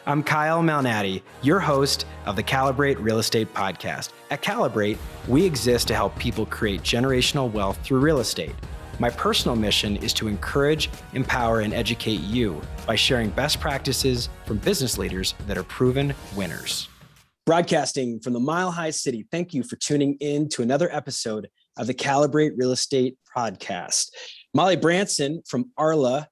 I'm Kyle Malnati, your host of the Calibrate Real Estate Podcast. At Calibrate, we exist to help people create generational wealth through real estate. My personal mission is to encourage, empower, and educate you by sharing best practices from business leaders that are proven winners. Broadcasting from the Mile High City, thank you for tuning in to another episode of the Calibrate Real Estate Podcast. Molly Branson from Arla,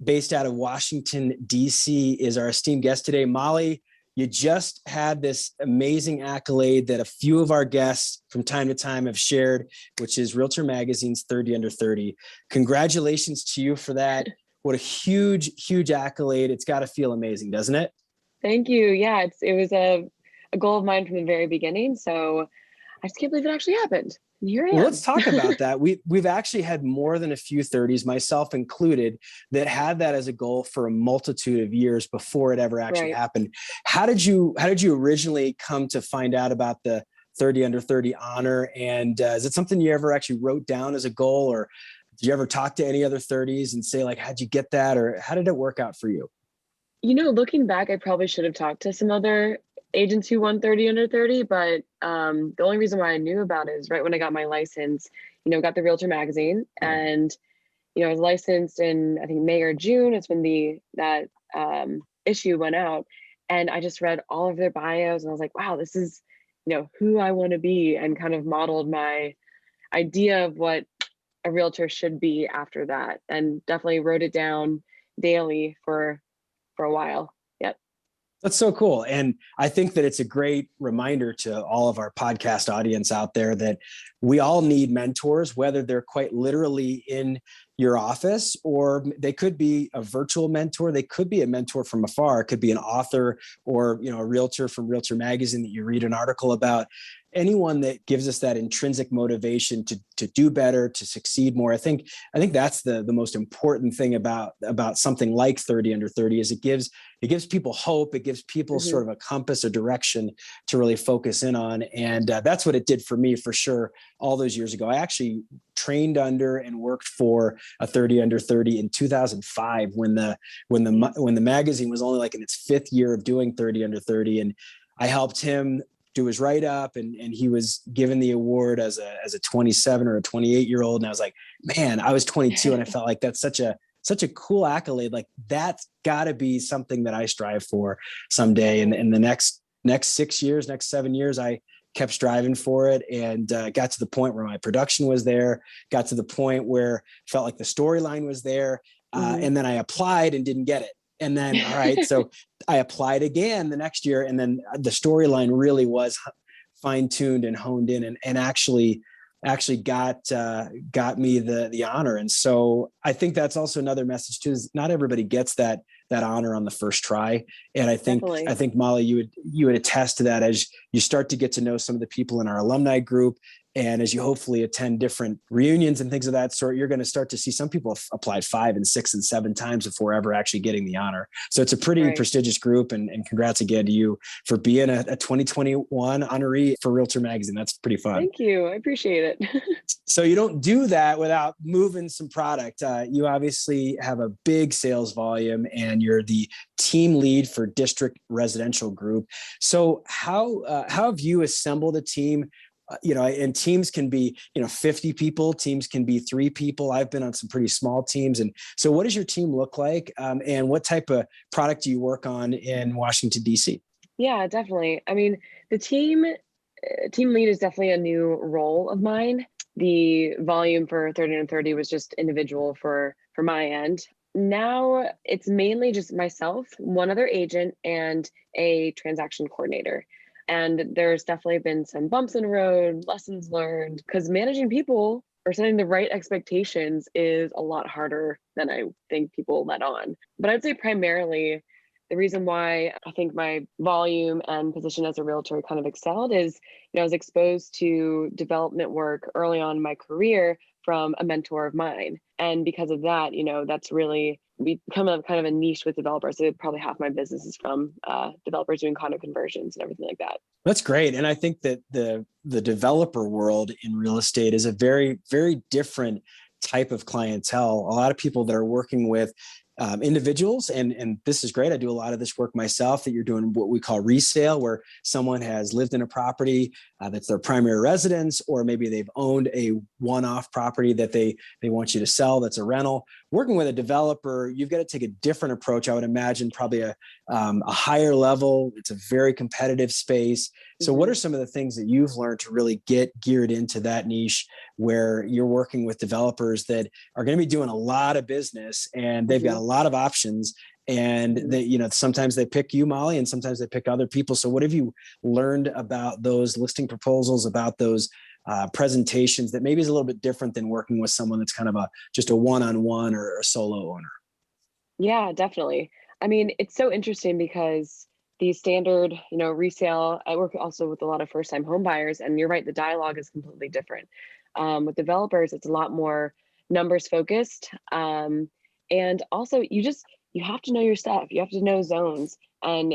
based out of Washington, D.C., is our esteemed guest today. Molly, you just had this amazing accolade that a few of our guests from time to time have shared, which is Realtor Magazine's 30 Under 30. Congratulations to you for that. What a huge, huge accolade. It's got to feel amazing, doesn't it? Thank you. Yeah, it was a goal of mine from the very beginning. So I just can't believe it actually happened. And here I am. Well, let's talk about that. We've actually had more than a few 30s, myself included, that had that as a goal for a multitude of years before it ever actually happened. How did you originally come to find out about the 30 Under 30 honor? And is it something you ever actually wrote down as a goal, or did you ever talk to any other 30s and say, like, how'd you get that, or how did it work out for you? You know, looking back, I probably should have talked to some other agents who won 30 Under 30, but the only reason why I knew about it is right when I got my license, got the Realtor Magazine, and, I was licensed in, I think, May or June. It's when that issue went out, and I just read all of their bios, and I was like, wow, this is, who I want to be, and kind of modeled my idea of what a realtor should be after that, and definitely wrote it down daily for a while. Yep. That's so cool. And I think that it's a great reminder to all of our podcast audience out there that we all need mentors, whether they're quite literally in your office, or they could be a virtual mentor. They could be a mentor from afar. It could be an author or, a realtor from Realtor Magazine that you read an article about. Anyone that gives us that intrinsic motivation to do better, to succeed more. I think that's the most important thing about something like 30 Under 30 is it gives people hope. It gives people sort of a compass, a direction to really focus in on. And that's what it did for me, for sure. All those years ago, I actually trained under and worked for a 30 Under 30 in 2005 when the magazine was only like in its fifth year of doing 30 Under 30. And I helped him do his write-up, and he was given the award as a 27 or a 28-year-old. And I was like, man, I was 22 and I felt like that's such a cool accolade. Like, that's gotta be something that I strive for someday. And in the next 6 years, next 7 years, I kept striving for it, and got to the point where my production was there, got to the point where I felt like the storyline was there. And then I applied and didn't get it. And then, all right, so I applied again the next year, and then the storyline really was fine-tuned and honed in, and actually got me the honor. And so I think that's also another message too, is not everybody gets that honor on the first try. And I think Molly, you would attest to that as you start to get to know some of the people in our alumni group. And as you hopefully attend different reunions and things of that sort, you're going to start to see some people have applied 5 and 6 and 7 times before ever actually getting the honor. So it's a pretty prestigious group, and congrats again to you for being a 2021 honoree for Realtor Magazine. That's pretty fun. Thank you. I appreciate it. So you don't do that without moving some product. You obviously have a big sales volume, and you're the team lead for District Residential Group. So how have you assembled a team? And teams can be, 50 people, teams can be 3 people. I've been on some pretty small teams. And so what does your team look like? And what type of product do you work on in Washington, D.C.? Yeah, definitely. I mean, the team lead is definitely a new role of mine. The volume for 30 and 30 was just individual for my end. Now it's mainly just myself, one other agent, and a transaction coordinator. And there's definitely been some bumps in the road, lessons learned, because managing people or setting the right expectations is a lot harder than I think people let on. But I'd say primarily the reason why I think my volume and position as a realtor kind of excelled is, I was exposed to development work early on in my career from a mentor of mine. And because of that, that's really become a kind of a niche with developers. So probably half my business is from developers doing condo conversions and everything like that. That's great. And I think that the developer world in real estate is a very, very different type of clientele. A lot of people that are working with individuals, and this is great. I do a lot of this work myself, that you're doing what we call resale, where someone has lived in a property that's their primary residence, or maybe they've owned a one-off property that they want you to sell that's a rental. Working with a developer, you've got to take a different approach. I would imagine probably a higher level. It's a very competitive space. So what are some of the things that you've learned to really get geared into that niche, where you're working with developers that are going to be doing a lot of business, and they've got a lot of options, and they, you know, sometimes they pick you, Molly, and sometimes they pick other people. So what have you learned about those listing proposals, about those presentations, that maybe is a little bit different than working with someone that's kind of just a one-on-one or a solo owner? Yeah, definitely. I mean, it's so interesting because the standard, resale, I work also with a lot of first-time home buyers, and you're right, the dialogue is completely different. With developers, it's a lot more numbers focused. And also you have to know your stuff. You have to know zones. And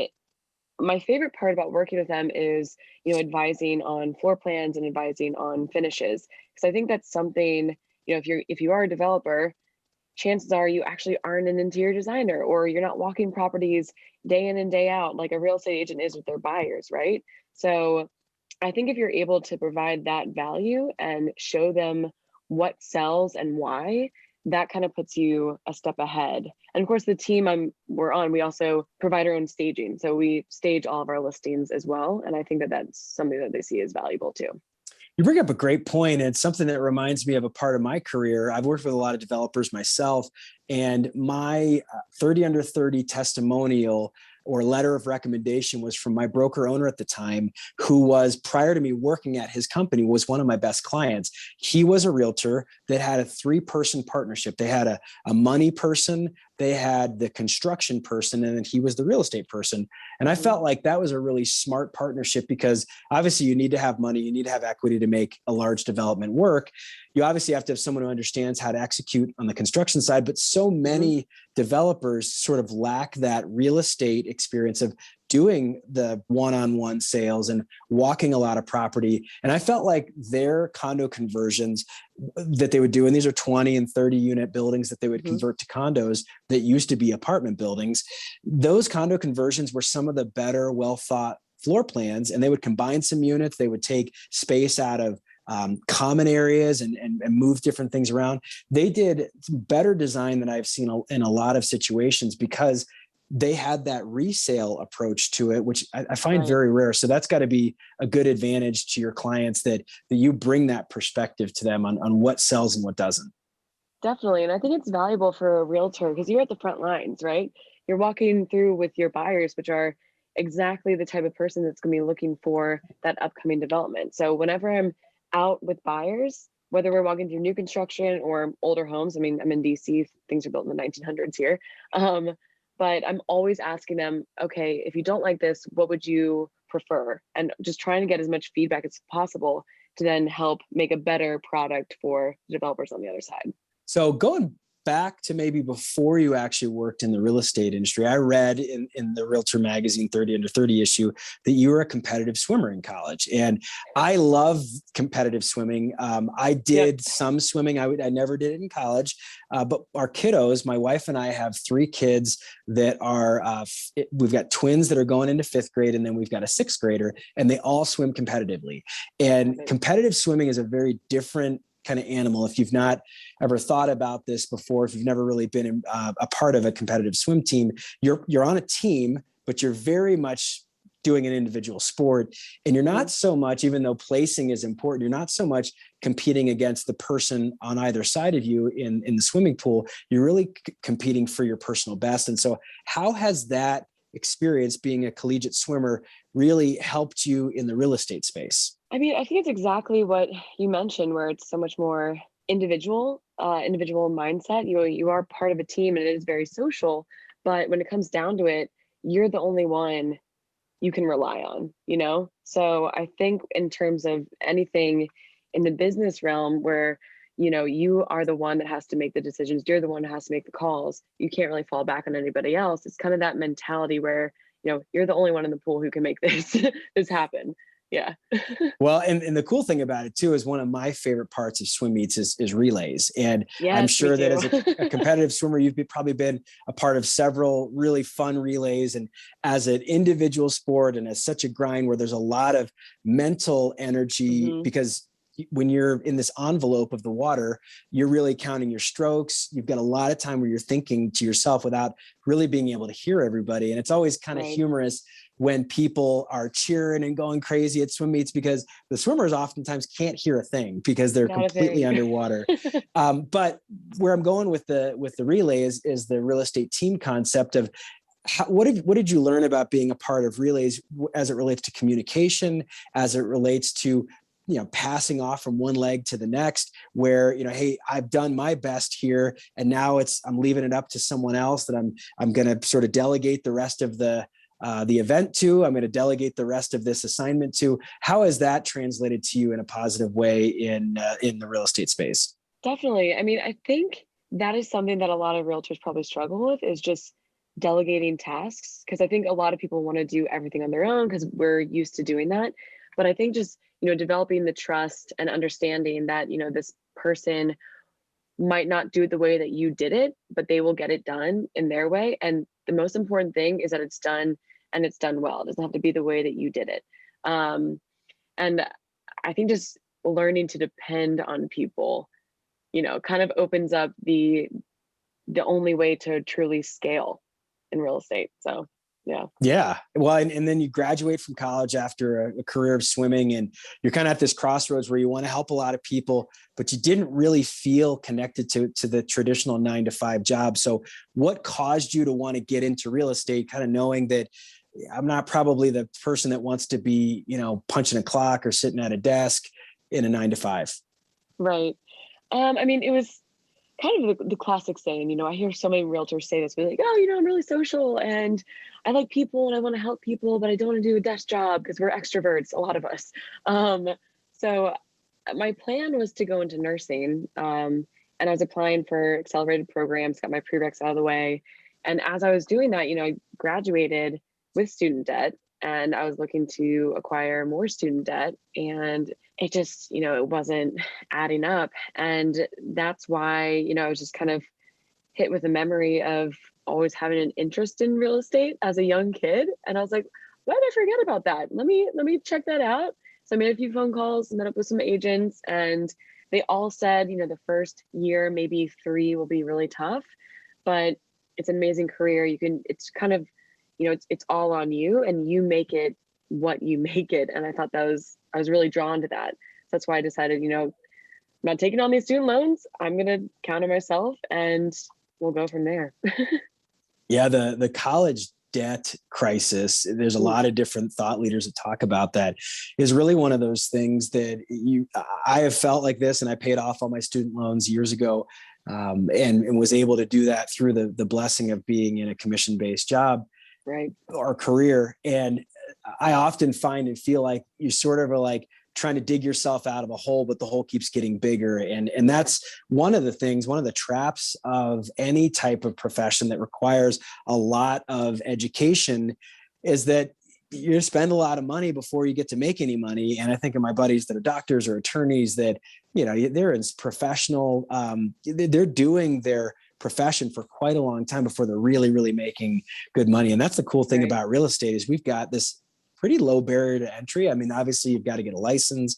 my favorite part about working with them is, advising on floor plans and advising on finishes. Because I think that's something, if you are a developer, chances are you actually aren't an interior designer, or you're not walking properties day in and day out like a real estate agent is with their buyers, right? So I think if you're able to provide that value and show them what sells and why, that kind of puts you a step ahead. And of course, the team we're on, we also provide our own staging. So we stage all of our listings as well. And I think that that's something that they see as valuable too. You bring up a great point, and it's something that reminds me of a part of my career. I've worked with a lot of developers myself, and my 30 under 30 testimonial or letter of recommendation was from my broker owner at the time, who was, prior to me working at his company, was one of my best clients. He was a realtor that had a 3-person partnership. They had a money person, they had the construction person, and then he was the real estate person. And I felt like that was a really smart partnership, because obviously you need to have money, you need to have equity to make a large development work. You obviously have to have someone who understands how to execute on the construction side, but so many developers sort of lack that real estate experience of doing the one-on-one sales and walking a lot of property. And I felt like their condo conversions that they would do, and these are 20 and 30 unit buildings that they would convert to condos that used to be apartment buildings. Those condo conversions were some of the better, well thought floor plans, and they would combine some units. They would take space out of common areas and move different things around. They did better design than I've seen in a lot of situations, because they had that resale approach to it, which I find very rare. So that's got to be a good advantage to your clients, that you bring that perspective to them on what sells and what doesn't. Definitely. And I think it's valuable for a realtor because you're at the front lines, right? You're walking through with your buyers, which are exactly the type of person that's going to be looking for that upcoming development. So whenever I'm out with buyers, whether we're walking through new construction or older homes, I mean, I'm in DC, things are built in the 1900s here. But I'm always asking them, okay, if you don't like this, what would you prefer? And just trying to get as much feedback as possible to then help make a better product for the developers on the other side. So going back to maybe before you actually worked in the real estate industry, I read in the REALTOR Magazine 30 under 30 issue that you were a competitive swimmer in college. And I love competitive swimming. I did some swimming. I never did it in college. But our kiddos, my wife and I have 3 kids that are, we've got twins that are going into 5th grade, and then we've got a 6th grader, and they all swim competitively. And competitive swimming is a very different kind of animal. If you've not ever thought about this before, if you've never really been a part of a competitive swim team, you're on a team, but you're very much doing an individual sport. And you're not so much, even though placing is important, you're not so much competing against the person on either side of you in the swimming pool. You're really competing for your personal best. And so how has that experience being a collegiate swimmer really helped you in the real estate space? I mean, I think it's exactly what you mentioned, where it's so much more individual mindset. You are part of a team, and it is very social. But when it comes down to it, you're the only one you can rely on, So I think in terms of anything in the business realm where, you are the one that has to make the decisions, you're the one who has to make the calls, you can't really fall back on anybody else. It's kind of that mentality where, you're the only one in the pool who can make this happen. Yeah. Well, and the cool thing about it too is one of my favorite parts of swim meets is relays. And I'm Yes, me sure that too. as a competitive swimmer, you've probably been a part of several really fun relays. And as an individual sport and as such a grind where there's a lot of mental energy, Hmm. because when you're in this envelope of the water, you're really counting your strokes. You've got a lot of time where you're thinking to yourself without really being able to hear everybody. And it's always kind of Right. humorous when people are cheering and going crazy at swim meets, because the swimmers oftentimes can't hear a thing because they're Not a completely thing. underwater. But where I'm going with the relay is the real estate team concept of what did you learn about being a part of relays as it relates to communication, as it relates to passing off from one leg to the next, where hey, I've done my best here, and now I'm leaving it up to someone else that I'm going to sort of delegate the rest of the event to. I'm going to delegate the rest of this assignment to. How has that translated to you in a positive way in the real estate space? Definitely. I mean, I think that is something that a lot of realtors probably struggle with, is just delegating tasks. Because I think a lot of people want to do everything on their own because we're used to doing that. But I think just, developing the trust and understanding that, this person might not do it the way that you did it, but they will get it done in their way. And the most important thing is that it's done, and it's done well. It doesn't have to be the way that you did it. And I think just learning to depend on people, kind of opens up the only way to truly scale in real estate. So yeah. Yeah. Well, and then you graduate from college after a career of swimming, and you're kind of at this crossroads where you want to help a lot of people, but you didn't really feel connected to the traditional 9 to 5 job. So what caused you to want to get into real estate, kind of knowing that I'm not probably the person that wants to be, punching a clock or sitting at a desk in a 9 to 5? Right. I mean, it was kind of the classic saying, I hear so many realtors say this, be like, oh, I'm really social and I like people and I want to help people, but I don't want to do a desk job because we're extroverts, a lot of us. So my plan was to go into nursing. And I was applying for accelerated programs, got my prereqs out of the way. And as I was doing that, I graduated with student debt, and I was looking to acquire more student debt. And it just, it wasn't adding up. And that's why, I was just kind of hit with a memory of always having an interest in real estate as a young kid. And I was like, why did I forget about that? Let me check that out. So I made a few phone calls, met up with some agents, and they all said, the first year, maybe 3 will be really tough, but it's an amazing career. It's kind of, it's all on you, and you make it what you make it. And I thought I was really drawn to that. So that's why I decided, I'm not taking on these student loans. I'm going to counter myself, and we'll go from there. Yeah, the college debt crisis, there's a lot of different thought leaders that talk about that, is really one of those things that I have felt like this, and I paid off all my student loans years ago, and was able to do that through the blessing of being in a commission-based job, Right. or career. And I often find and feel like you sort of are like trying to dig yourself out of a hole, but the hole keeps getting bigger. And that's one of the traps of any type of profession that requires a lot of education, is that you spend a lot of money before you get to make any money. And I think of my buddies that are doctors or attorneys that, they're in professional, they're doing their profession for quite a long time before they're really, really making good money. And that's the cool thing about real estate, is we've got this pretty low barrier to entry. I mean, obviously you've got to get a license,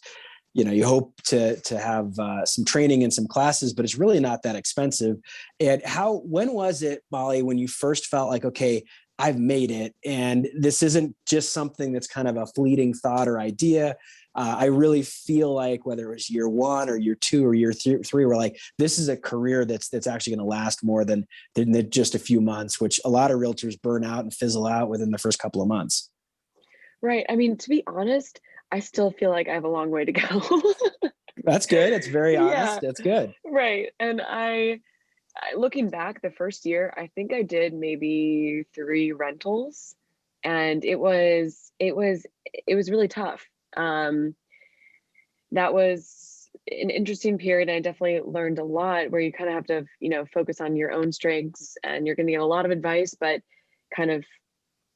you hope to have some training and some classes, but it's really not that expensive. And when was it, Molly, when you first felt like, okay, I've made it, and this isn't just something that's kind of a fleeting thought or idea? I really feel like, whether it was year 1 or year 2 or year 3, we're like, this is a career that's actually going to last more than just a few months, which a lot of realtors burn out and fizzle out within the first couple of months. Right. I mean, to be honest, I still feel like I have a long way to go. That's good. It's very honest. Yeah. That's good. Right. And looking back, the first year, I think I did maybe 3 rentals, and it was really tough. That was an interesting period. I definitely learned a lot, where you kind of have to, focus on your own strengths, and you're going to get a lot of advice, but kind of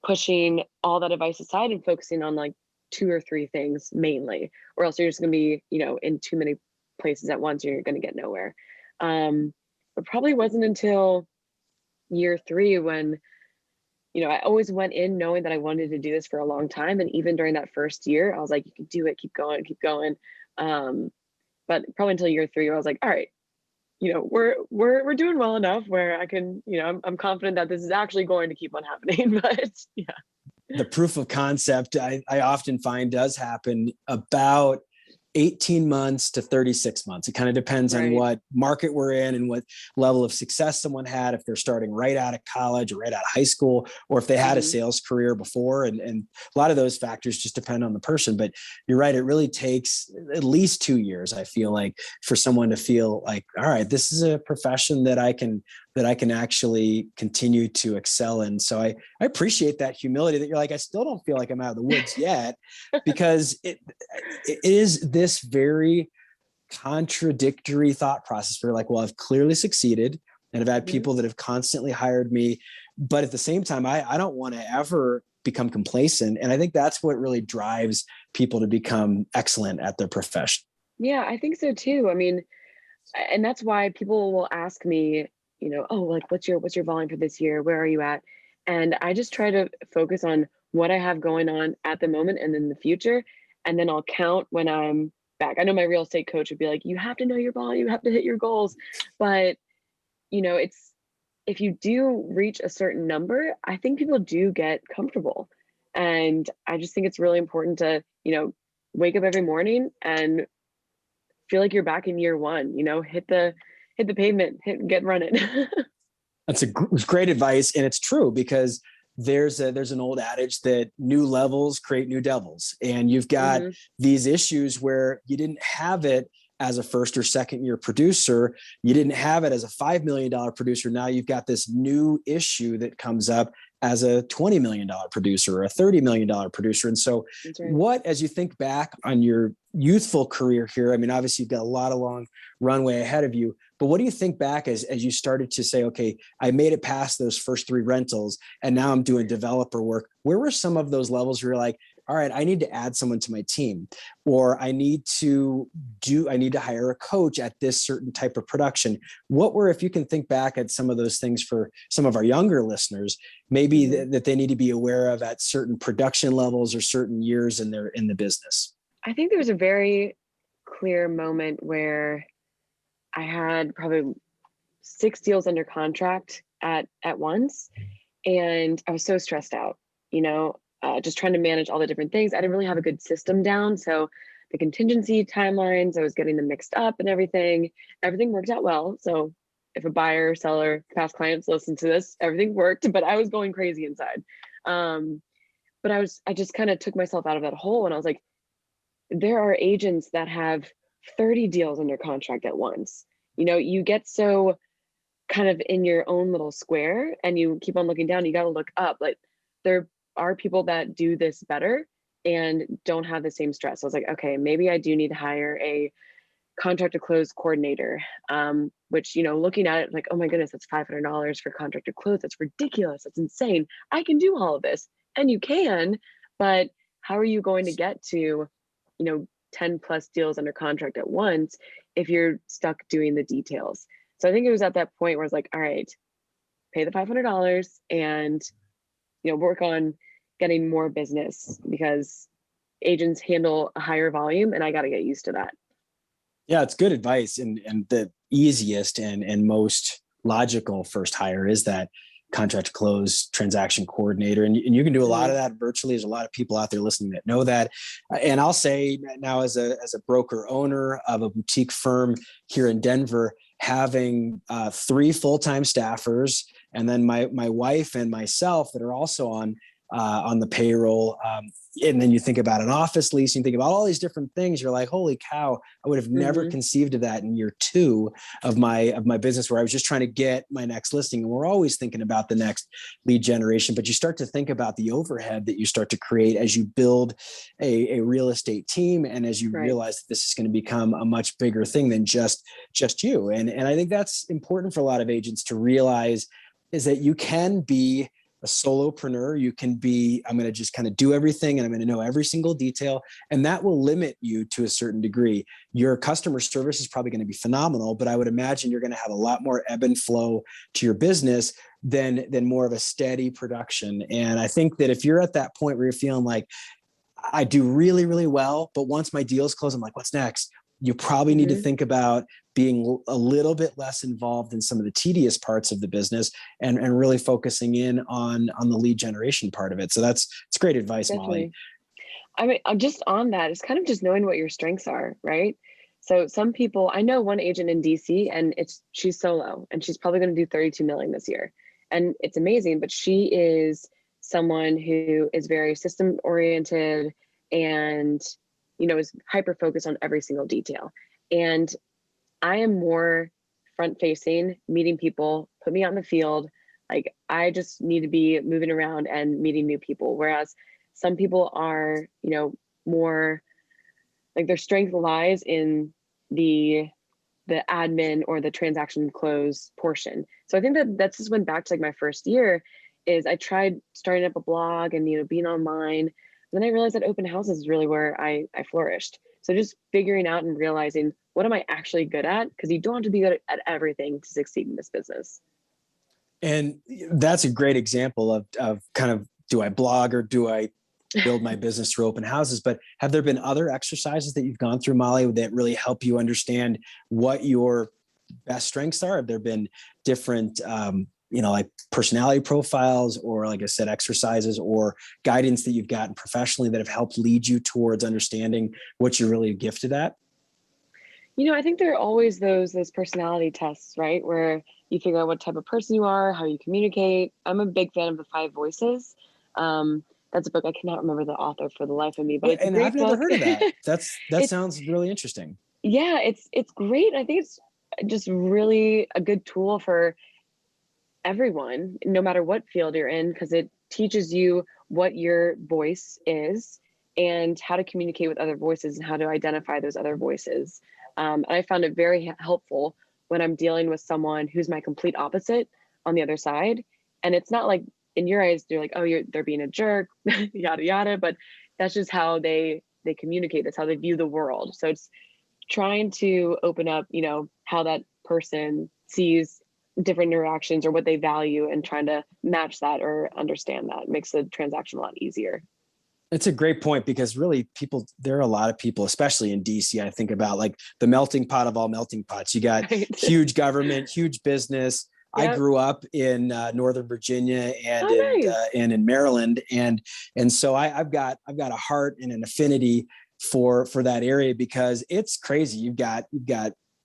pushing all that advice aside and focusing on like 2 or 3 things mainly, or else you're just going to be, in too many places at once. You're going to get nowhere. But probably wasn't until year 3 when, I always went in knowing that I wanted to do this for a long time. And even during that first year, I was like, you can do it, keep going, keep going. But probably until year 3, I was like, all right, we're doing well enough where I can, I'm confident that this is actually going to keep on happening. But yeah. The proof of concept I often find does happen about 18 months to 36 months. It kind of depends on what market we're in and what level of success someone had, if they're starting right out of college or right out of high school, or if they had a sales career before. And a lot of those factors just depend on the person. But you're right, it really takes at least 2 years, I feel like, for someone to feel like, all right, this is a profession that I can actually continue to excel in. So I appreciate that humility that you're like, I still don't feel like I'm out of the woods yet, because it is this very contradictory thought process where like, well, I've clearly succeeded and I've had people that have constantly hired me, but at the same time, I don't want to ever become complacent. And I think that's what really drives people to become excellent at their profession. Yeah, I think so too. I mean, and that's why people will ask me, oh, like, what's your volume for this year? Where are you at? And I just try to focus on what I have going on at the moment and in the future. And then I'll count when I'm back. I know my real estate coach would be like, you have to know your volume, you have to hit your goals. But, it's, if you do reach a certain number, I think people do get comfortable. And I just think it's really important to, wake up every morning and feel like you're back in year 1, hit the pavement, get running. That's great advice. And it's true, because there's an old adage that new levels create new devils. And you've got these issues where you didn't have it as a first or second year producer. You didn't have it as a $5 million producer. Now you've got this new issue that comes up as a $20 million producer or a $30 million producer. And so what, as you think back on your youthful career here, I mean, obviously you've got a lot of long runway ahead of you, but what do you think back as you started to say, okay, I made it past those first 3 rentals and now I'm doing developer work? Where were some of those levels where you're like, all right, I need to add someone to my team, or I need to hire a coach at this certain type of production? What were, if you can think back at some of those things for some of our younger listeners, maybe that they need to be aware of at certain production levels or certain years in the business? I think there was a very clear moment where I had probably 6 deals under contract at once. And I was so stressed out, just trying to manage all the different things. I didn't really have a good system down. So the contingency timelines, I was getting them mixed up and everything worked out well. So if a buyer, seller, past clients listen to this, everything worked, but I was going crazy inside. But I just kind of took myself out of that hole, and I was like, there are agents that have 30 deals under contract at once. You get so kind of in your own little square and you keep on looking down, you got to look up. Like, there are people that do this better and don't have the same stress. So I was like, okay, maybe I do need to hire a contract to close coordinator, which, looking at it like, oh my goodness, that's $500 for contract to close. That's ridiculous. That's insane. I can do all of this. And you can, but how are you going to get to, 10 plus deals under contract at once if you're stuck doing the details? So I think it was at that point where I was like, all right, pay the $500 and, work on getting more business, because agents handle a higher volume and I got to get used to that. Yeah, it's good advice. And the easiest and most logical first hire is that contract to close transaction coordinator. And you can do a lot of that virtually. There's a lot of people out there listening that know that. And I'll say now, as a broker owner of a boutique firm here in Denver, having 3 full-time staffers, and then my wife and myself that are also on the payroll. And then you think about an office lease, and you think about all these different things. You're like, holy cow, I would have never conceived of that in year 2 of my business, where I was just trying to get my next listing. And we're always thinking about the next lead generation, but you start to think about the overhead that you start to create as you build a real estate team. And as you realize that this is going to become a much bigger thing than just you. And I think that's important for a lot of agents to realize, is that you can be a solopreneur. You can be, I'm going to just kind of do everything and I'm going to know every single detail. And that will limit you to a certain degree. Your customer service is probably going to be phenomenal, but I would imagine you're going to have a lot more ebb and flow to your business than more of a steady production. And I think that if you're at that point where you're feeling like, I do really, really well, but once my deals close, I'm like, what's next? You probably need to think about being a little bit less involved in some of the tedious parts of the business and really focusing in on the lead generation part of it. So it's great advice, Definitely. Molly. I mean, I'm just on that. It's kind of just knowing what your strengths are, right? So some people, I know one agent in DC, and she's solo, and she's probably going to do 32 million this year, and it's amazing. But she is someone who is very system oriented, and is hyper focused on every single detail. And I am more front facing, meeting people, put me out in the field. Like, I just need to be moving around and meeting new people. Whereas some people are, more like their strength lies in the admin or the transaction close portion. So I think that just went back to like my first year is I tried starting up a blog and, being online. Then I realized that open houses is really where I flourished. So just figuring out and realizing, what am I actually good at? Because you don't have to be good at everything to succeed in this business. And that's a great example of kind of, do I blog or do I build my business through open houses? But have there been other exercises that you've gone through, Molly, that really help you understand what your best strengths are? Have there been different, like personality profiles, or like I said, exercises or guidance that you've gotten professionally that have helped lead you towards understanding what you're really gifted at? I think there are always those personality tests, right? Where you figure out what type of person you are, how you communicate. I'm a big fan of the 5 voices. That's a book. I cannot remember the author for the life of me, but it's a great I've never book. heard of that. That sounds really interesting. Yeah, it's great. I think it's just really a good tool for everyone, no matter what field you're in, because it teaches you what your voice is and how to communicate with other voices and how to identify those other voices. And I found it very helpful when I'm dealing with someone who's my complete opposite on the other side. And it's not like in your eyes, they're like, oh, they're being a jerk, yada, yada. But that's just how they communicate. That's how they view the world. So it's trying to open up, how that person sees different interactions or what they value, and trying to match that or understand that makes the transaction a lot easier. It's a great point, because really there are a lot of people, especially in DC, I think about like the melting pot of all melting pots. You got huge government, huge business. Yep. I grew up in Northern Virginia and in Maryland. And so I've got a heart and an affinity for that area, because it's crazy. You've got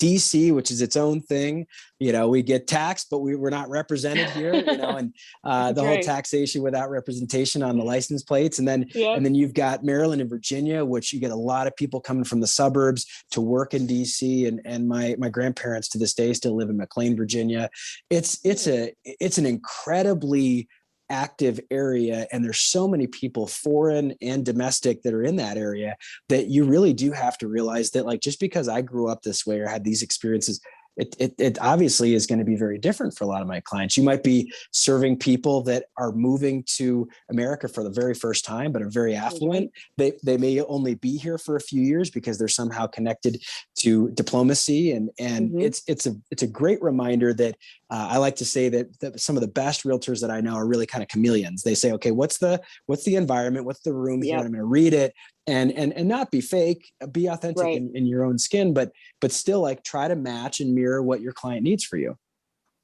DC, which is its own thing. We get taxed, but we're not represented here, and the whole taxation without representation on the license plates. And then you've got Maryland and Virginia, which you get a lot of people coming from the suburbs to work in DC. And my grandparents to this day still live in McLean, Virginia. It's an incredibly active area, and there's so many people, foreign and domestic, that are in that area, that you really do have to realize that, like, just because I grew up this way or had these experiences, it obviously is going to be very different for a lot of my clients. You might be serving people that are moving to America for the very first time, but are very affluent. They may only be here for a few years because they're somehow connected to diplomacy. And it's a great reminder that I like to say that some of the best realtors that I know are really kind of chameleons. They say, okay, what's the environment? What's the room here? I'm going to read it and not be fake, be authentic in your own skin, but still like try to match and mirror what your client needs for you.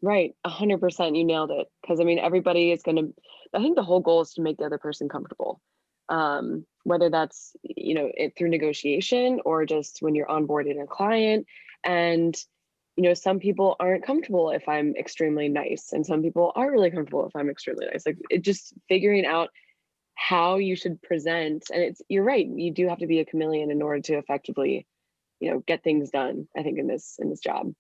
Right. 100%. You nailed it. Because everybody is I think the whole goal is to make the other person comfortable. Whether that's, through negotiation or just when you're onboarding a client. And, some people aren't comfortable if I'm extremely nice, and some people are really comfortable if I'm extremely nice. Like, it just figuring out how you should present. And you're right. You do have to be a chameleon in order to effectively, get things done, I think, in this job.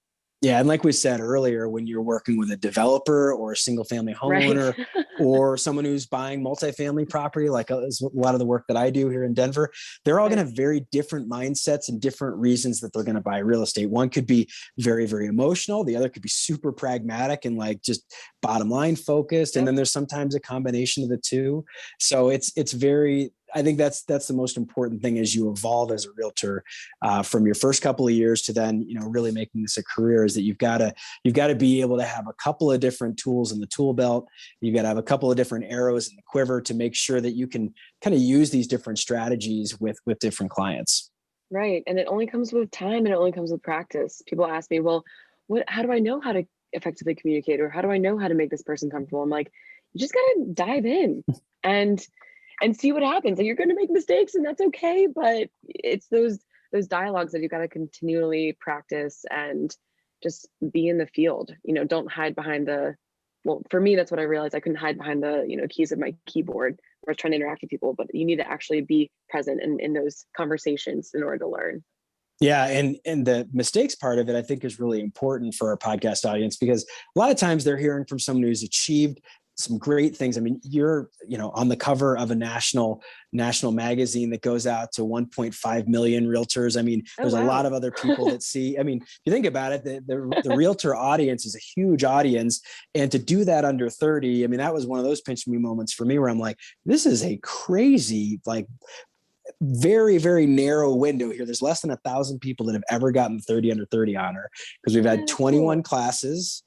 Yeah. And like we said earlier, when you're working with a developer or a single family Right. homeowner or someone who's buying multifamily property, like is a lot of the work that I do here in Denver, they're all going to have very different mindsets and different reasons that they're going to buy real estate. One could be very, very emotional. The other could be super pragmatic and like just bottom line focused. And then there's sometimes a combination of the two. So it's very, I think that's the most important thing as you evolve as a realtor from your first couple of years to then, really making this a career, is that you've got to be able to have a couple of different tools in the tool belt. You've got to have a couple of different arrows in the quiver to make sure that you can kind of use these different strategies with different clients. Right. And it only comes with time and it only comes with practice. People ask me, well, how do I know how to effectively communicate, or how do I know how to make this person comfortable? I'm like, you just got to dive in and see what happens. And you're going to make mistakes, and that's okay. But it's those dialogues that you've got to continually practice and just be in the field. Don't hide behind well, for me, that's what I realized. I couldn't hide behind the, keys of my keyboard where I was trying to interact with people, but you need to actually be present in those conversations in order to learn. Yeah. And the mistakes part of it, I think, is really important for our podcast audience, because a lot of times they're hearing from someone who's achieved some great things. I mean, you're, on the cover of a national magazine that goes out to 1.5 million realtors. I mean, there's a lot of other people that see, I mean, if you think about it, the realtor audience is a huge audience. And to do that under 30, I mean, that was one of those pinch me moments for me where I'm like, this is a crazy, like, very, very narrow window here. There's less than 1,000 people that have ever gotten the 30 under 30 honor, because we've had 21 classes,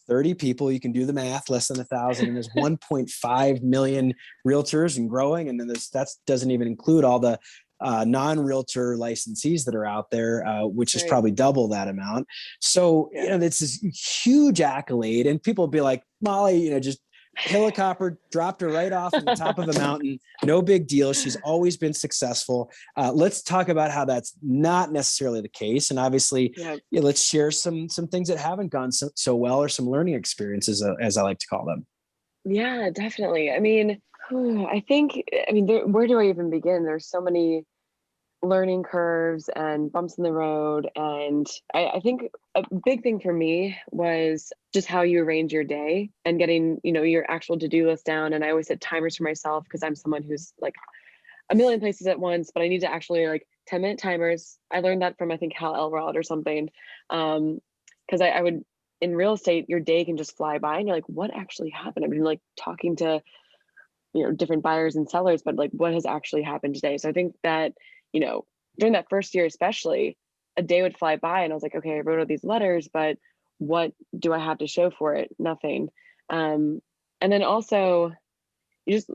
30 people. You can do the math, less than 1,000. And there's 1.5 million realtors and growing. And then that doesn't even include all the non-realtor licensees that are out there, which is probably double that amount. So, it's this huge accolade, and people will be like, Molly, just helicopter dropped her right off of the top of a mountain. No big deal. She's always been successful. Let's talk about how that's not necessarily the case. And obviously, let's share some things that haven't gone so well, or some learning experiences, as I like to call them. Yeah, definitely. I mean, where do I even begin? There's so many learning curves and bumps in the road. And I think a big thing for me was just how you arrange your day and getting, your actual to-do list down. And I always set timers for myself, because I'm someone who's like a million places at once, but I need to actually 10-minute timers. I learned that from, I think, Hal Elrod or something. Because I would, in real estate, your day can just fly by and you're like, what actually happened? I've been talking to, different buyers and sellers, but what has actually happened today? So I think that, during that first year, especially, a day would fly by and I was like, okay, I wrote all these letters, but what do I have to show for it? Nothing. And then also, you just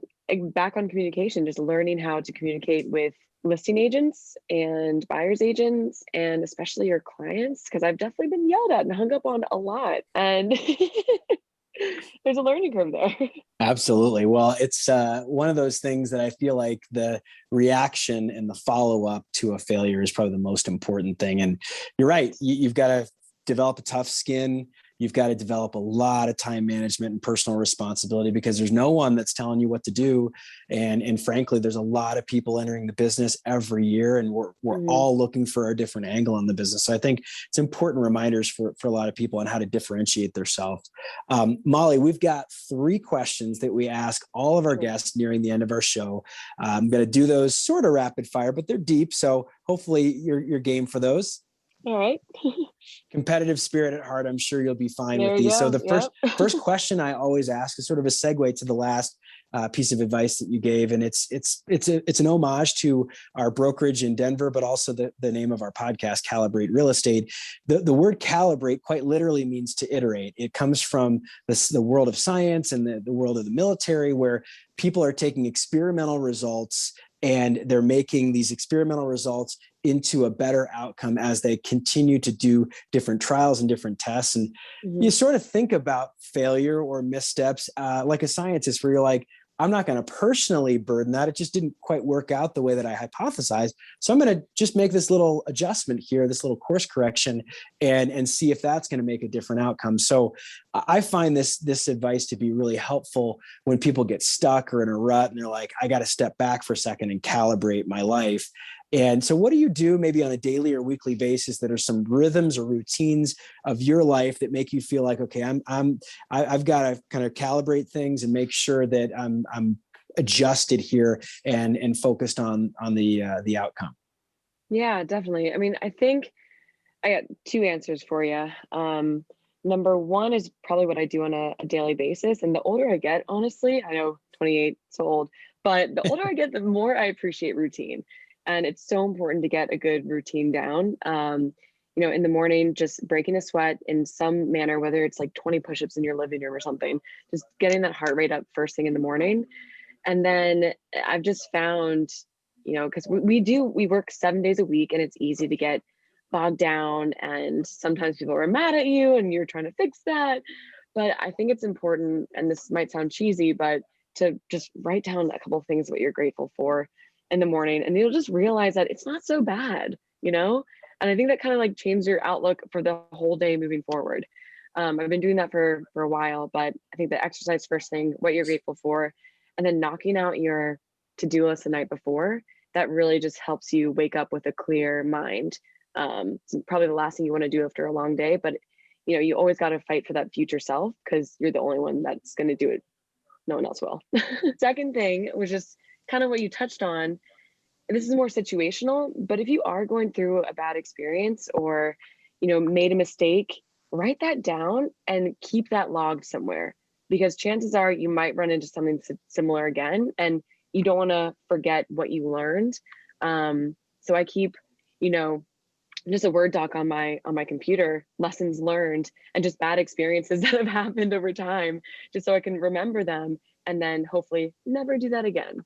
back on communication, just learning how to communicate with listing agents and buyer's agents, and especially your clients, because I've definitely been yelled at and hung up on a lot. And there's a learning curve there. Absolutely. Well, it's one of those things that I feel like the reaction and the follow-up to a failure is probably the most important thing. And you're right. You've got to develop a tough skin. You've got to develop a lot of time management and personal responsibility, because there's no one that's telling you what to do. And frankly, there's a lot of people entering the business every year, and we're all looking for a different angle on the business. So I think it's important reminders for a lot of people on how to differentiate themselves. Molly, we've got 3 questions that we ask all of our guests nearing the end of our show. I'm going to do those sort of rapid fire, but they're deep. So hopefully you're game for those. All right. Competitive spirit at heart. I'm sure you'll be fine with these. So the first question I always ask is sort of a segue to the last piece of advice that you gave. And it's an homage to our brokerage in Denver, but also the name of our podcast, Calibrate Real Estate. The word calibrate quite literally means to iterate. It comes from the world of science and the world of the military, where people are taking experimental results and they're making these experimental results into a better outcome as they continue to do different trials and different tests. And you sort of think about failure or missteps like a scientist, where you're like, I'm not going to personally burden that. It just didn't quite work out the way that I hypothesized. So I'm going to just make this little adjustment here, this little course correction, and see if that's going to make a different outcome. So I find this advice to be really helpful when people get stuck or in a rut and they're like, I got to step back for a second and calibrate my life. And so what do you do maybe on a daily or weekly basis that are some rhythms or routines of your life that make you feel like, okay, I've got to kind of calibrate things and make sure that I'm adjusted here and focused on the outcome? Yeah, definitely. I mean, I think I got two answers for you. Number one is probably what I do on a daily basis. And the older I get, honestly, I know 28, so old, but the older I get, the more I appreciate routine. And it's so important to get a good routine down. In the morning, just breaking a sweat in some manner, whether it's like 20 push-ups in your living room or something, just getting that heart rate up first thing in the morning. And then I've just found, because we work 7 days a week, and it's easy to get bogged down, and sometimes people are mad at you and you're trying to fix that. But I think it's important, and this might sound cheesy, but to just write down a couple of things what you're grateful for in the morning, and you'll just realize that it's not so bad, and I think that kind of like changes your outlook for the whole day moving forward. I've been doing that for a while, but I think the exercise first thing, what you're grateful for, and then knocking out your to-do list the night before, that really just helps you wake up with a clear mind. It's probably the last thing you want to do after a long day, but you always got to fight for that future self, because you're the only one that's going to do it. No one else will. Second thing was just kind of what you touched on. And this is more situational, but if you are going through a bad experience or, made a mistake, write that down and keep that logged somewhere, because chances are you might run into something similar again, and you don't want to forget what you learned. So I keep, just a Word doc on my computer, lessons learned and just bad experiences that have happened over time, just so I can remember them and then hopefully never do that again.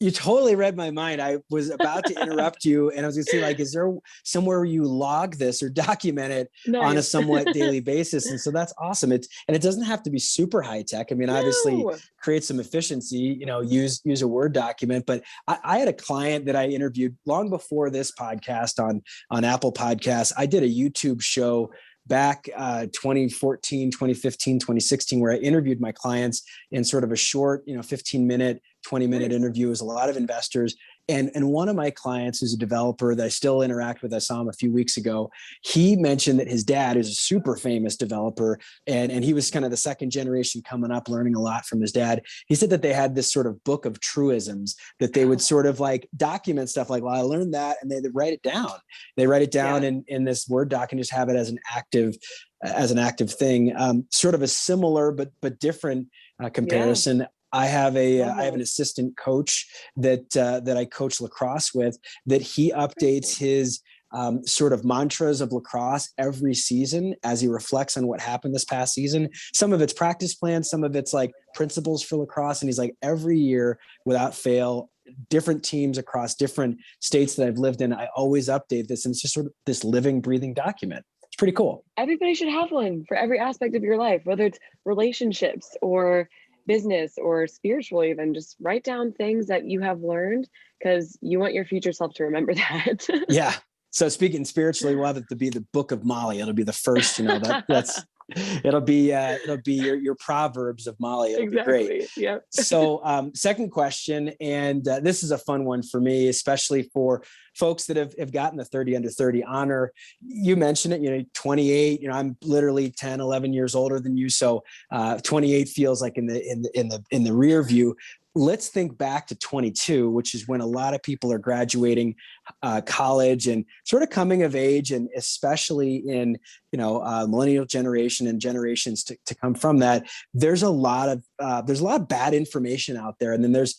You totally read my mind. I was about to interrupt you, and I was going to say, like, is there somewhere where you log this or document it on a Nice. somewhat daily basis? And so that's awesome. And it doesn't have to be super high tech. I mean, obviously, No. create some efficiency. Use a Word document. But I had a client that I interviewed long before this podcast on Apple Podcasts. I did a YouTube show back 2014, 2015, 2016, where I interviewed my clients in sort of a short, 15-minute, 20-minute interview. It was a lot of investors. And one of my clients, who's a developer that I still interact with, I saw him a few weeks ago, he mentioned that his dad is a super famous developer, and he was kind of the second generation coming up, learning a lot from his dad. He said that they had this sort of book of truisms that they would sort of like document stuff like, well, I learned that, and they write it down. They write it down in this Word doc and just have it as an active thing. Sort of a similar but different comparison. Yeah. I have an assistant coach that I coach lacrosse with, that he updates his sort of mantras of lacrosse every season as he reflects on what happened this past season. Some of it's practice plans, some of it's like principles for lacrosse. And he's like, every year without fail, different teams across different states that I've lived in, I always update this. And it's just sort of this living, breathing document. It's pretty cool. Everybody should have one for every aspect of your life, whether it's relationships or business or spiritual. Even just write down things that you have learned, because you want your future self to remember that. Yeah. So speaking spiritually, we'll have it to be the Book of Molly. It'll be the first, it'll be your Proverbs of Molly. It'll exactly. be great. Yep. So second question, and this is a fun one for me, especially for folks that have gotten the 30 under 30 honor. You mentioned it, 28, I'm literally 10, 11 years older than you. So 28 feels like in the rear view. Let's think back to 22, which is when a lot of people are graduating college and sort of coming of age, and especially in millennial generation and generations to come from that. There's a lot of bad information out there, and then there's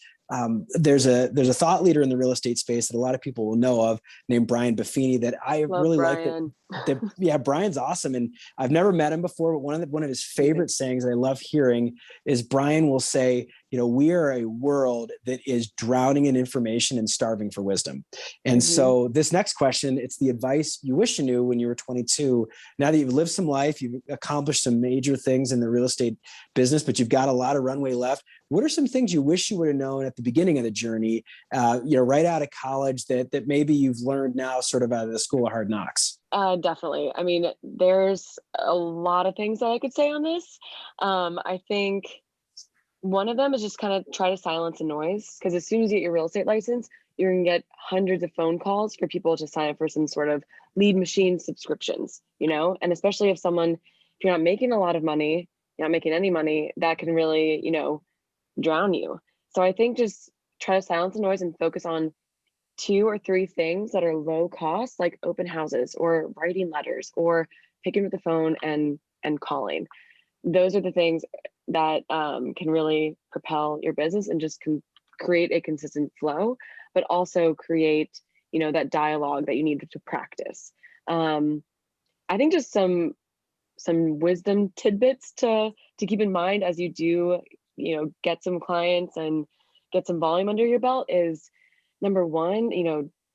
a thought leader in the real estate space that a lot of people will know of, named Brian Buffini, that I really Brian. like. Brian's awesome, and I've never met him before, but one of his favorite sayings that I love hearing is Brian will say, we are a world that is drowning in information and starving for wisdom. And so this next question, it's the advice you wish you knew when you were 22. Now that you've lived some life, you've accomplished some major things in the real estate business, but you've got a lot of runway left. What are some things you wish you would have known at the beginning of the journey, right out of college that maybe you've learned now sort of out of the school of hard knocks? Definitely. I mean, there's a lot of things that I could say on this. I think One of them is just kind of try to silence the noise, because as soon as you get your real estate license, you're going to get hundreds of phone calls for people to sign up for some sort of lead machine subscriptions, and especially if you're not making a lot of money, you're not making any money, that can really, drown you. So I think just try to silence the noise and focus on 2 or 3 things that are low cost, like open houses or writing letters or picking up the phone and calling. Those are the things that can really propel your business and just create a consistent flow, but also create, that dialogue that you need to practice. I think just some wisdom tidbits to keep in mind as you do, get some clients and get some volume under your belt is, number one,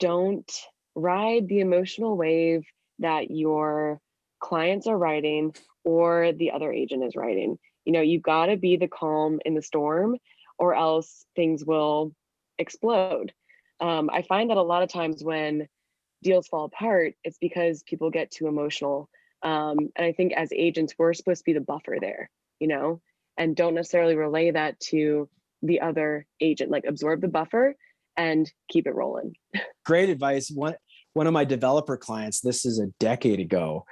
don't ride the emotional wave that your clients are riding or the other agent is riding. You got to be the calm in the storm, or else things will explode. I find that a lot of times when deals fall apart, it's because people get too emotional. And I think as agents, we're supposed to be the buffer there, and don't necessarily relay that to the other agent, like absorb the buffer and keep it rolling. Great advice. One of my developer clients, this is a decade ago,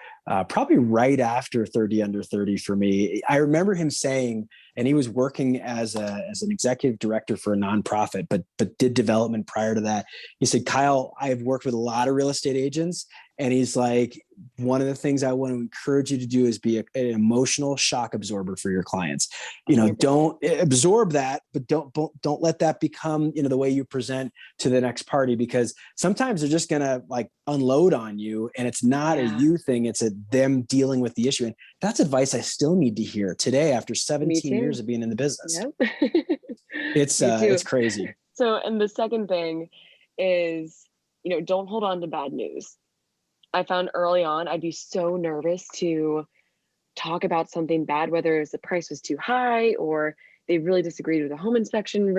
probably right after 30 under 30 for me. I remember him saying, and he was working as an executive director for a nonprofit, but did development prior to that. He said, Kyle, I've worked with a lot of real estate agents. And he's like, one of the things I want to encourage you to do is be an emotional shock absorber for your clients. Don't absorb that, but don't let that become, the way you present to the next party, because sometimes they're just going to like unload on you, and it's not a you thing. It's them dealing with the issue. And that's advice I still need to hear today after 17 years of being in the business. Yep. It's crazy. So, and the second thing is, don't hold on to bad news. I found early on, I'd be so nervous to talk about something bad, whether it's the price was too high or they really disagreed with the home inspection,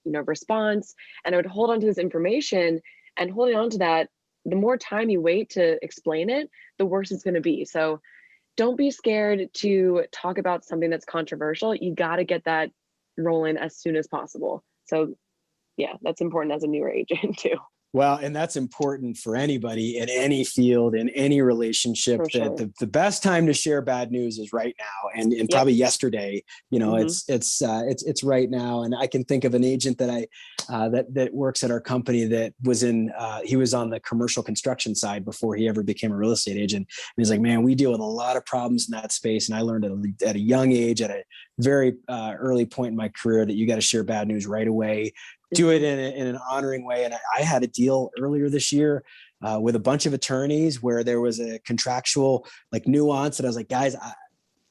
response. And I would hold on to this information, and holding on to that, the more time you wait to explain it, the worse it's going to be. So don't be scared to talk about something that's controversial. You got to get that rolling as soon as possible. So yeah, that's important as a newer agent too. Well, and that's important for anybody in any field, in any relationship. Sure. That the best time to share bad news is right now, and probably yesterday. It's right now. And I can think of an agent that that works at our company that was he was on the commercial construction side before he ever became a real estate agent. And he's like, man, we deal with a lot of problems in that space, and I learned at a young age, at a very early point in my career, that you got to share bad news right away. Do it in an honoring way. And I had a deal earlier this year with a bunch of attorneys where there was a contractual like nuance, and I was like, guys,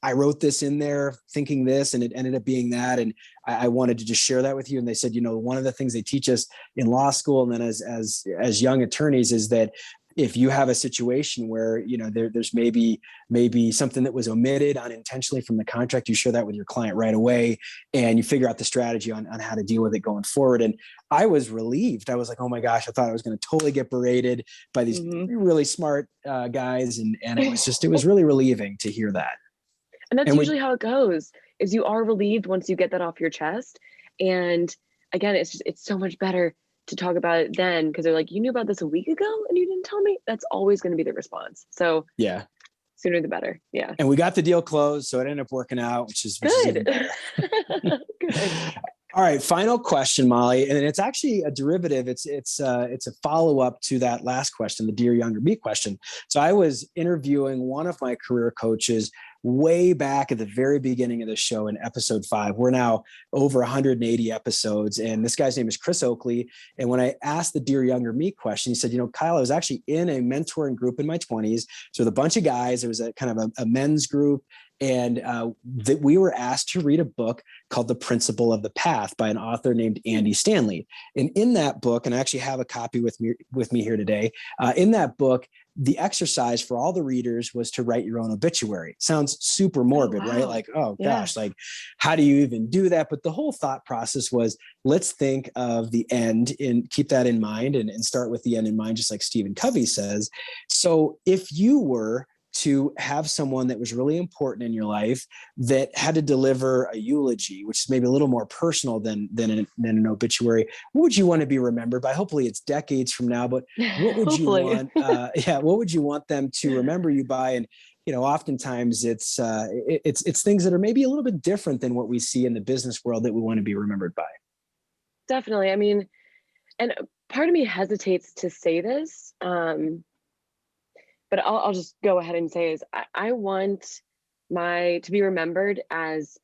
I wrote this in there thinking this, and it ended up being that. And I wanted to just share that with you. And they said, one of the things they teach us in law school, and then as young attorneys, is that if you have a situation where, there's maybe something that was omitted unintentionally from the contract, you share that with your client right away, and you figure out the strategy on how to deal with it going forward. And I was relieved. I was like, oh my gosh, I thought I was going to totally get berated by these really smart guys. And it was really relieving to hear that. And that's usually how it goes, is you are relieved once you get that off your chest. And again, it's so much better to talk about it then, because they're like, you knew about this a week ago and you didn't tell me. That's always going to be the response. So yeah, sooner the better. Yeah. And we got the deal closed, so it ended up working out, which is good. Good. All right, final question, Molly, and it's actually a derivative. It's a follow-up to that last question, the Dear Younger Me question. So I was interviewing one of my career coaches way back at the very beginning of the show in episode 5. We're now over 180 episodes, and this guy's name is Chris Oakley. And when I asked the Dear Younger Me question, he said, Kyle, I was actually in a mentoring group in my 20s. So with a bunch of guys, it was a kind of a men's group. And that we were asked to read a book called The Principle of the Path by an author named Andy Stanley. And in that book, and I actually have a copy with me here today, in that book, the exercise for all the readers was to write your own obituary. Sounds super morbid, right? Like, oh gosh, like how do you even do that? But the whole thought process was, let's think of the end and keep that in mind, and start with the end in mind, just like Stephen Covey says. So if you were to have someone that was really important in your life that had to deliver a eulogy, which is maybe a little more personal than an obituary, what would you want to be remembered by? Hopefully it's decades from now, but what would you want? What would you want them to remember you by? And oftentimes it's things that are maybe a little bit different than what we see in the business world that we want to be remembered by. Definitely. I mean, and part of me hesitates to say this, but I'll just go ahead and say is I want to be remembered as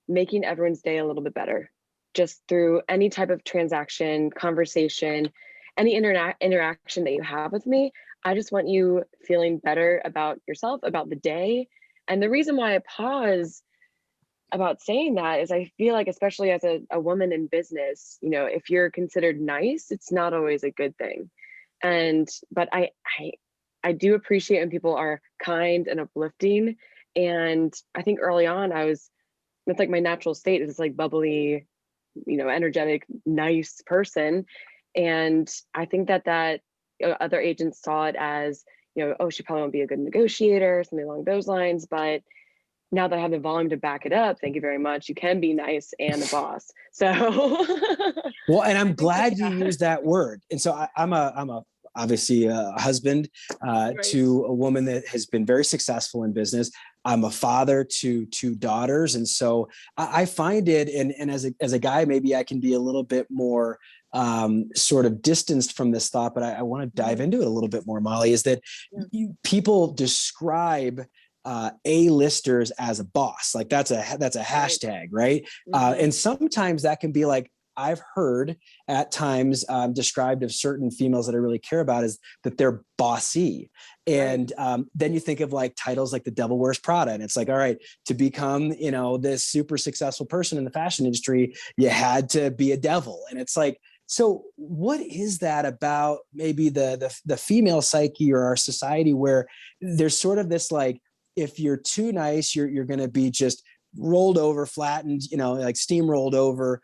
making everyone's day a little bit better, just through any type of transaction, conversation, any interaction that you have with me. I just want you feeling better about yourself, about the day. And the reason why I pause about saying that is I feel like, especially as a woman in business, if you're considered nice, it's not always a good thing. But I do appreciate when people are kind and uplifting. And I think early on it's like my natural state is like bubbly, energetic, nice person. And I think that other agents saw it as, oh, she probably won't be a good negotiator, something along those lines. But now that I have the volume to back it up, thank you very much. You can be nice and a boss. So well, and I'm glad you used that word. And so I'm obviously a husband right. to a woman that has been very successful in business. I'm a father to 2 daughters. And so I find it, and as a guy, maybe I can be a little bit more sort of distanced from this thought, but I want to dive into it a little bit more, Molly, is that people describe A-listers as a boss. Like that's a hashtag, right? Mm-hmm. And sometimes that can be like, I've heard at times described of certain females that I really care about is that they're bossy. And then you think of like titles like The Devil Wears Prada. And it's like, all right, to become, this super successful person in the fashion industry, you had to be a devil. And it's like, so what is that about maybe the female psyche or our society where there's sort of this, like, if you're too nice, you're going to be just rolled over, flattened, like steamrolled over,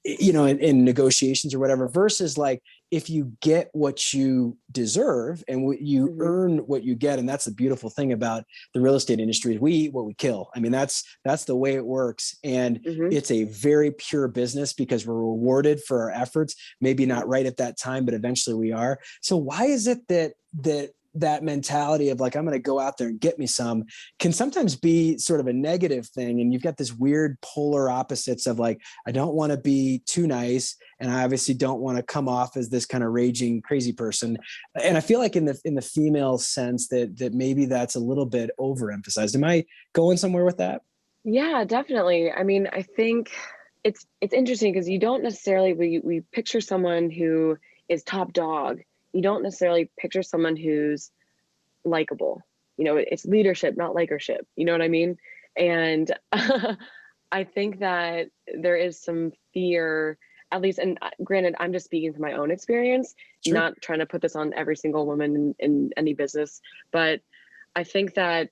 in negotiations or whatever, versus like, if you get what you deserve and you earn what you get. And that's the beautiful thing about the real estate industry is we eat what we kill. I mean, that's the way it works. And it's a very pure business because we're rewarded for our efforts, maybe not right at that time, but eventually we are. So why is it that mentality of like, I'm going to go out there and get me some can sometimes be sort of a negative thing. And you've got this weird polar opposites of like, I don't want to be too nice. And I obviously don't want to come off as this kind of raging crazy person. And I feel like in the female sense that maybe that's a little bit overemphasized. Am I going somewhere with that? Yeah, definitely. I mean, I think it's interesting because you don't necessarily, we picture someone who is top dog. You don't necessarily picture someone who's likable. It's leadership, not likership. You know what I mean? And I think that there is some fear, at least, and granted, I'm just speaking from my own experience, not trying to put this on every single woman in any business, but I think that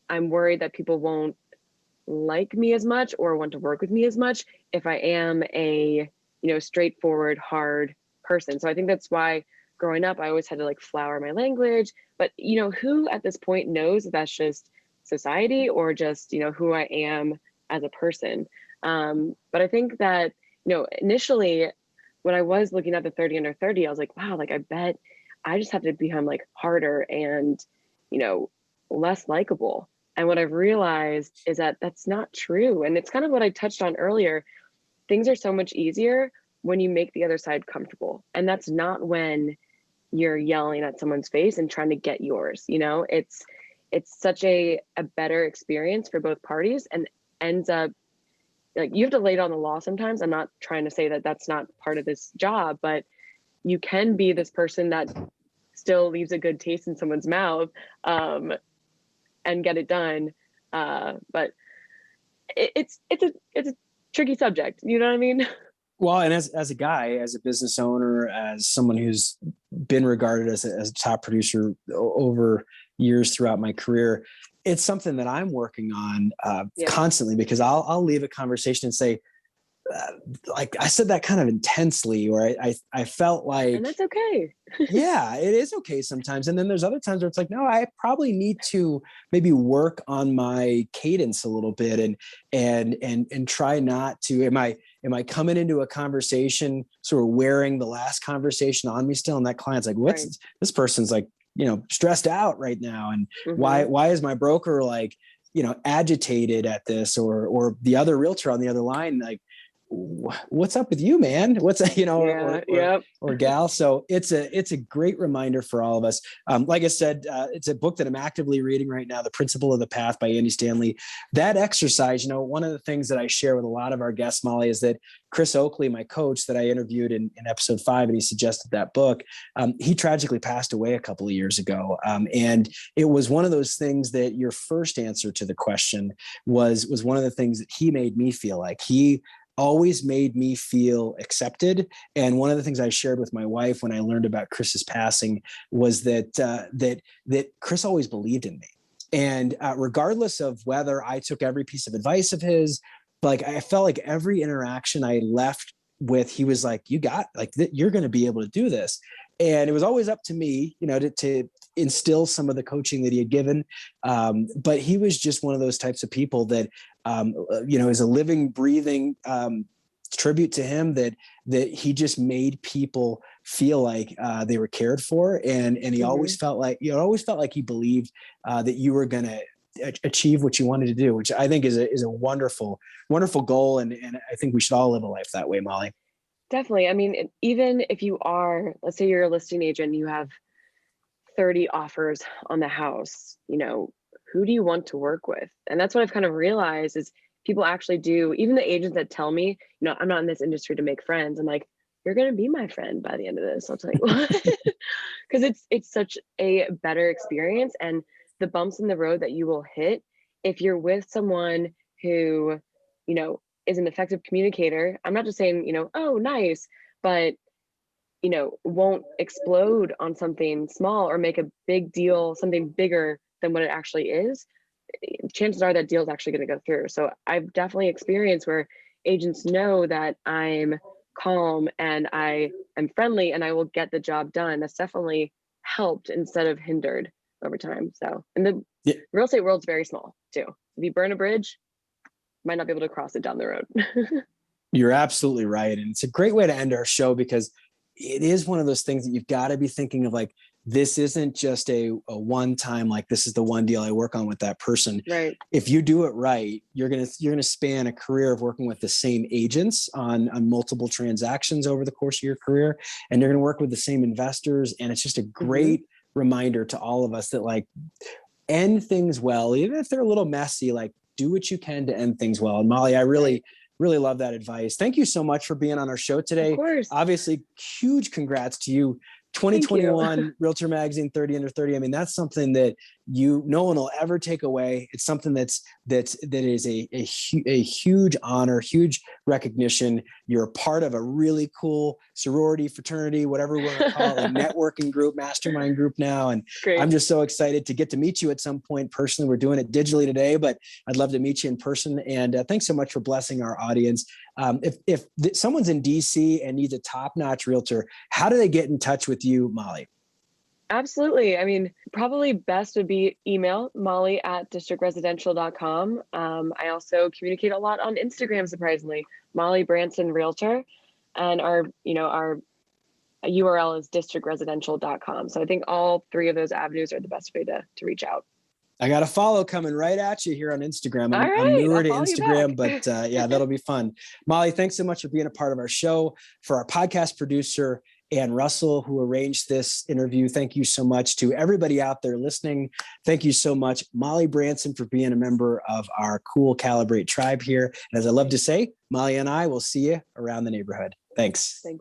I'm worried that people won't like me as much or want to work with me as much if I am a, straightforward, hard person. So I think that's why growing up, I always had to like flower my language, but who at this point knows if that's just society or just, who I am as a person. But I think that, initially when I was looking at the 30 under 30, I was like, wow, like I bet I just have to become like harder and, less likable. And what I've realized is that that's not true. And it's kind of what I touched on earlier. Things are so much easier when you make the other side comfortable. And that's not when you're yelling at someone's face and trying to get yours. It's such a better experience for both parties and ends up like you have to lay down the law sometimes. I'm not trying to say that that's not part of this job, but you can be this person that still leaves a good taste in someone's mouth and get it done. But it's a tricky subject. You know what I mean? Well, and as a guy, as a business owner, as someone who's been regarded as a top producer over years throughout my career, it's something that I'm working on constantly because I'll leave a conversation and say, like I said that kind of intensely, or I felt like, and that's okay. yeah, it is okay sometimes. And then there's other times where it's like, no, I probably need to maybe work on my cadence a little bit and try not to, am I coming into a conversation sort of wearing the last conversation on me still? And that client's like, Right. this person's like, stressed out right now. And Mm-hmm. why is my broker like, agitated at this, or the other realtor on the other line, like, what's up with you, man? What's Yeah. Yep. or gal. So it's a great reminder for all of us. Like I said, it's a book that I'm actively reading right now, The Principle of the Path by Andy Stanley. That exercise, one of the things that I share with a lot of our guests, Molly, is that Chris Oakley, my coach that I interviewed in episode 5, and he suggested that book, he tragically passed away a couple of years ago. And it was one of those things that your first answer to the question was one of the things that he made me feel like. He always made me feel accepted. And one of the things I shared with my wife when I learned about Chris's passing was that Chris always believed in me. And regardless of whether I took every piece of advice of his, like I felt like every interaction I left with, he was like, you're going to be able to do this. And it was always up to me, to instill some of the coaching that he had given. But he was just one of those types of people that, is a living, breathing tribute to him, that he just made people feel like they were cared for. And he always felt like, he believed that you were going to achieve what you wanted to do, which I think is a wonderful, wonderful goal. And I think we should all live a life that way, Molly. Definitely. I mean, even if you are, let's say you're a listing agent, you have 30 offers on the house, who do you want to work with? And that's what I've kind of realized is people actually do, even the agents that tell me, I'm not in this industry to make friends. I'm like, you're going to be my friend by the end of this. I'll tell you what, because it's such a better experience. And the bumps in the road that you will hit if you're with someone who, is an effective communicator. I'm not just saying, oh, nice, but, won't explode on something small or make a big deal, something bigger than what it actually is. Chances are that deal is actually going to go through. So I've definitely experienced where agents know that I'm calm and I am friendly and I will get the job done. That's definitely helped instead of hindered over time. So, and the real estate world's very small too. If you burn a bridge, you might not be able to cross it down the road. You're absolutely right. And it's a great way to end our show, because it is one of those things that you've got to be thinking of, like, this isn't just a one time, like this is the one deal I work on with that person. Right. If you do it right, you're going to span a career of working with the same agents on multiple transactions over the course of your career. And you're going to work with the same investors. And it's just a great reminder to all of us that, like, end things well, even if they're a little messy, like do what you can to end things well. And Molly, I really love that advice. Thank you so much for being on our show today. Of course. Obviously, huge congrats to you. 2021 Realtor Magazine 30 Under 30. I mean, that's something that no one will ever take away. It's something that is a huge honor, huge recognition. You're a part of a really cool sorority, fraternity, whatever we want to call it, networking group, mastermind group now. And Great. I'm just so excited to get to meet you at some point personally. We're doing it digitally today, but I'd love to meet you in person. And thanks so much for blessing our audience. If someone's in DC and needs a top-notch realtor, how do they get in touch with you, Molly? Absolutely. I mean, probably best would be email molly@districtresidential.com. I also communicate a lot on Instagram, surprisingly, Molly Branson Realtor. And our URL is districtresidential.com. So I think all three of those avenues are the best way to reach out. I got a follow coming right at you here on Instagram. I'm newer to Instagram, but yeah, that'll be fun. Molly, thanks so much for being a part of our show. For our podcast producer, Ann Russell, who arranged this interview, thank you so much. To everybody out there listening, thank you so much, Molly Branson, for being a member of our cool Calibrate tribe here. And as I love to say, Molly and I will see you around the neighborhood. Thanks.